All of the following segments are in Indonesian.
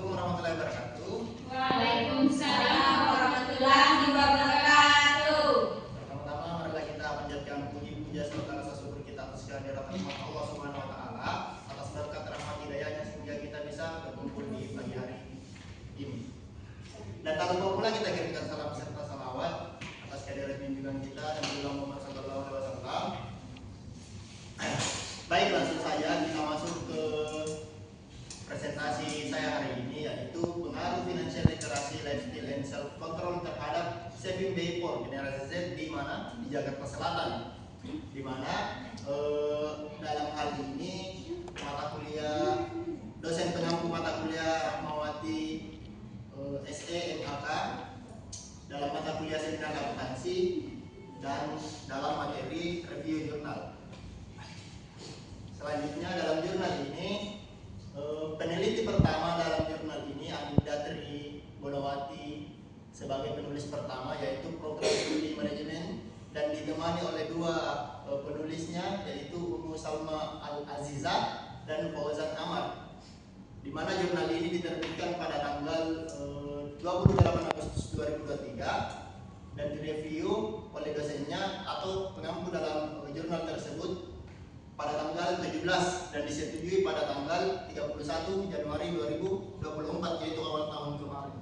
Assalamualaikum warahmatullahi wabarakatuh. Waalaikumsalam warahmatullahi wabarakatuh. Pertama-tama marilah kita panjatkan puji-puja serta rasa syukur kita atas kehadiran Allah Subhanahu wa taala atas berkat rahmat hidayahnya sehingga kita bisa berkumpul di pagi hari ini. Dan tak lupa pula kita kirimkan salam serta salawat atas kehadiran junjungan kita dan Muhammad sallallahu alaihi wasallam. Baik, langsung saja kita masuk ke presentasi saya hari ini, yaitu pengaruh financial literasi, lifestyle and self control terhadap saving behavior generasi Z di mana di Jakarta Selatan, di mana dalam hal ini mata kuliah dosen pengampu mata kuliah Rahmawati SE MHK dalam mata kuliah seminar akuntansi dan dalam materi review jurnal. Selanjutnya dalam jurnal ini peneliti pertama dalam jurnal ini Anindya Tri Bonawati sebagai penulis pertama, yaitu program studi manajemen, dan ditemani oleh dua penulisnya, yaitu Ummu Salma Al-Azizah dan Fauzan Amar, di mana jurnal ini diterbitkan pada tanggal 28 Agustus 2023 dan direview oleh dosennya atau pengampu dalam jurnal tersebut pada tanggal 17 dan disetujui pada tanggal 31 Januari 2024, yaitu awal tahun kemarin.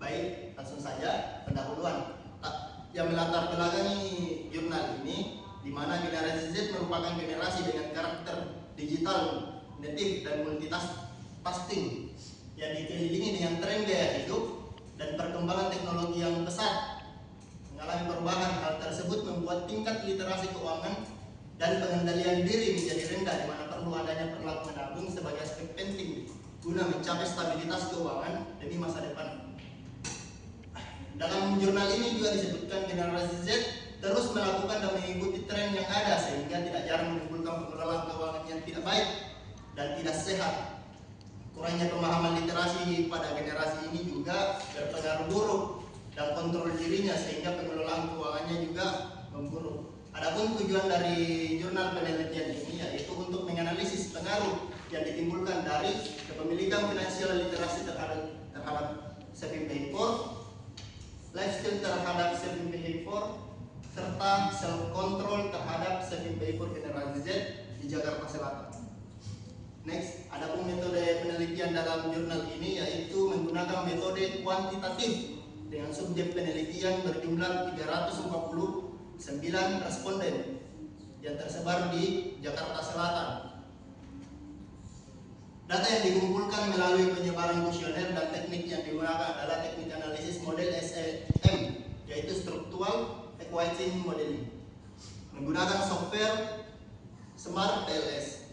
Baik, langsung saja pendahuluan yang melatar belakangi jurnal ini, di mana generasi Z merupakan generasi dengan karakter digital, native dan multitasking yang dikelilingi dengan tren gaya hidup dan perkembangan teknologi yang pesat mengalami perubahan. Hal tersebut membuat tingkat literasi keuangan dan pengendalian diri menjadi rendah, di mana perlu adanya perilaku menabung sebagai aspek penting guna mencapai stabilitas keuangan demi masa depan. Dalam jurnal ini juga disebutkan generasi Z terus melakukan dan mengikuti tren yang ada, sehingga tidak jarang menimbulkan pengelolaan keuangan yang tidak baik dan tidak sehat. Kurangnya pemahaman literasi pada generasi ini juga berpengaruh buruk dan kontrol dirinya, sehingga pengelolaan keuangannya juga memburuk. Adapun tujuan dari jurnal penelitian ini yaitu untuk menganalisis pengaruh yang ditimbulkan dari kepemilikan finansial literasi terhadap saving behavior, lifestyle terhadap saving behavior, serta self control terhadap saving behavior generasi Z di Jakarta Selatan. Next, adapun metode penelitian dalam jurnal ini yaitu menggunakan metode kuantitatif dengan subjek penelitian berjumlah 349 responden yang tersebar di Jakarta Selatan. Data yang dikumpulkan melalui penyebaran kuesioner dan teknik yang digunakan adalah teknik analisis model SEM, yaitu Structural Equating Modeling, menggunakan software Smart TLS.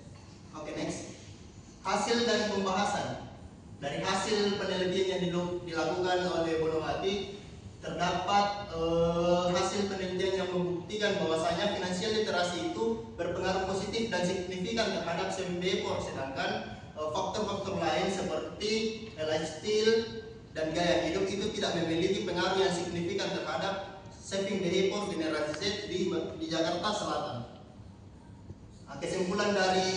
Oke, next. Hasil dan pembahasan. Dari hasil penelitian yang dilakukan oleh Bonawati, terdapat hasil penelitian yang membuktikan bahwasanya finansial literasi itu berpengaruh positif dan signifikan terhadap saving behavior, sedangkan faktor-faktor lain seperti lifestyle dan gaya hidup itu tidak memiliki pengaruh yang signifikan terhadap saving behavior generasi Z di Jakarta Selatan. Nah, kesimpulan dari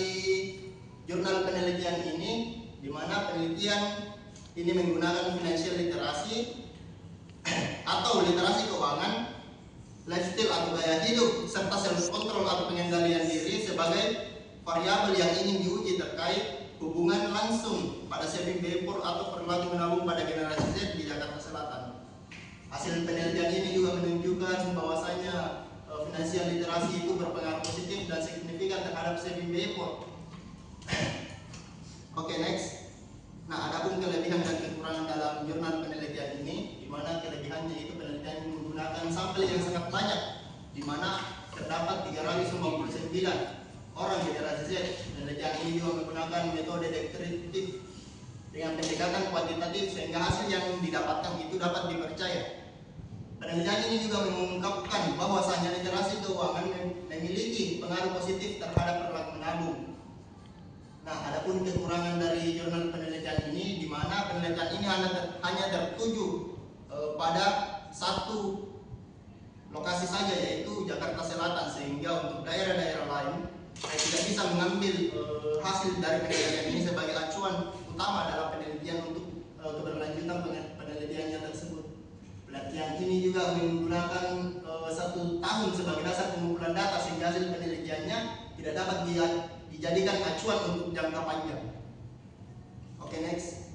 jurnal penelitian ini, di mana penelitian ini menggunakan financial literasi atau literasi keuangan, lifestyle atau gaya hidup, serta self control atau pengendalian diri sebagai variabel yang ingin diuji terkait hubungan langsung pada saving behavior atau perilaku menabung pada generasi Z di Jakarta Selatan. Hasil penelitian ini juga menunjukkan bahwasanya finansial literasi itu berpengaruh positif dan signifikan terhadap saving behavior. Oke, next. Nah, adapun kelebihan dan kekurangan dalam jurnal penelitian ini, di mana kelebihannya itu penelitian menggunakan sampel yang sangat banyak, di mana terdapat 359 orang generasi Z. Penelitian ini juga menggunakan metode deskriptif dengan pendekatan kuantitatif, sehingga hasil yang didapatkan itu dapat dipercaya. Penelitian ini juga mengungkapkan bahwasanya literasi keuangan memiliki pengaruh positif terhadap perilaku menabung. Nah, adapun kekurangan dari jurnal penelitian ini, di mana penelitian ini hanya tertuju pada satu lokasi saja, yaitu Jakarta Selatan, sehingga untuk daerah-daerah lain tidak bisa mengambil hasil dari penelitian ini sebagai acuan utama dalam penelitian penelitian untuk keberlanjutan penelitiannya tersebut. Penelitian ini juga menggunakan 1 tahun sebagai dasar pengumpulan data sehingga hasil penelitiannya tidak dapat dijadikan acuan untuk jangka panjang. Oke, next.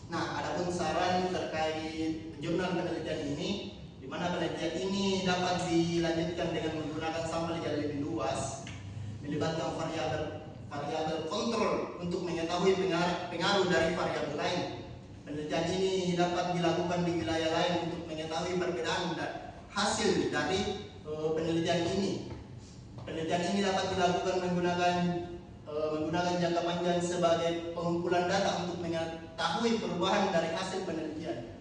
Nah, adapun saran terkait jurnal penelitian ini, di mana penelitian ini dapat dilanjutkan dengan menggunakan sampel yang lebih luas, melibatkan variabel kontrol untuk mengetahui pengaruh dari variabel lain. Penelitian ini dapat dilakukan di wilayah lain untuk mengetahui perbedaan hasil dari penelitian ini. Penelitian ini dapat dilakukan menggunakan jangka panjang sebagai pengumpulan data untuk mengetahui perubahan dari hasil penelitian.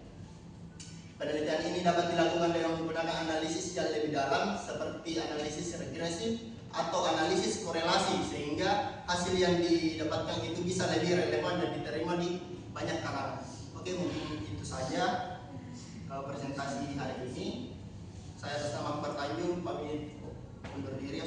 Penelitian ini dapat dilakukan dengan menggunakan analisis yang lebih dalam seperti analisis regresif atau analisis korelasi, sehingga hasil yang didapatkan itu bisa lebih relevan dan diterima di banyak kalangan. Oke, mungkin itu saja presentasi hari ini. Saya bersama Pak Tanjung pamit undur diri.